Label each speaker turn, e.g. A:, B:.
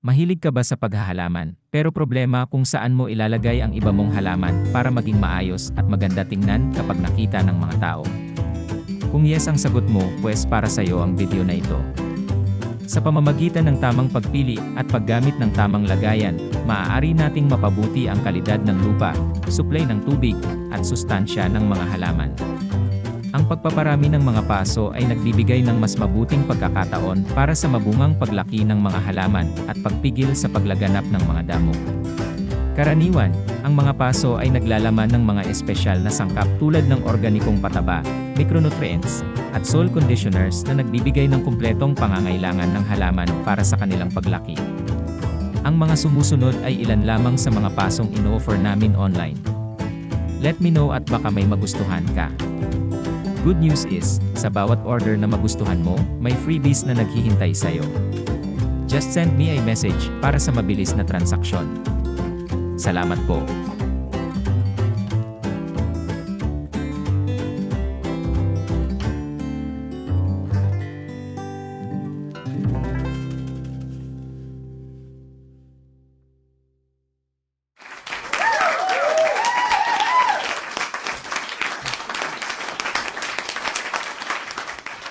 A: Mahilig ka ba sa paghahalaman, pero problema kung saan mo ilalagay ang iba mong halaman para maging maayos at maganda tingnan kapag nakita ng mga tao? Kung yes ang sagot mo, pues para sa iyo ang video na ito. Sa pamamagitan ng tamang pagpili at paggamit ng tamang lagayan, maaari nating mapabuti ang kalidad ng lupa, supply ng tubig, at sustansya ng mga halaman. Ang pagpaparami ng mga paso ay nagbibigay ng mas mabuting pagkakataon para sa mabungang paglaki ng mga halaman at pagpigil sa paglaganap ng mga damo. Karaniwan, ang mga paso ay naglalaman ng mga espesyal na sangkap tulad ng organikong pataba, micronutrients, at soil conditioners na nagbibigay ng kumpletong pangangailangan ng halaman para sa kanilang paglaki. Ang mga sumusunod ay ilan lamang sa mga pasong ino-offer namin online. Let me know at baka may magustuhan ka. Good news is, sa bawat order na magustuhan mo, may freebies na naghihintay sa'yo. Just send me a message para sa mabilis na transaksyon. Salamat po.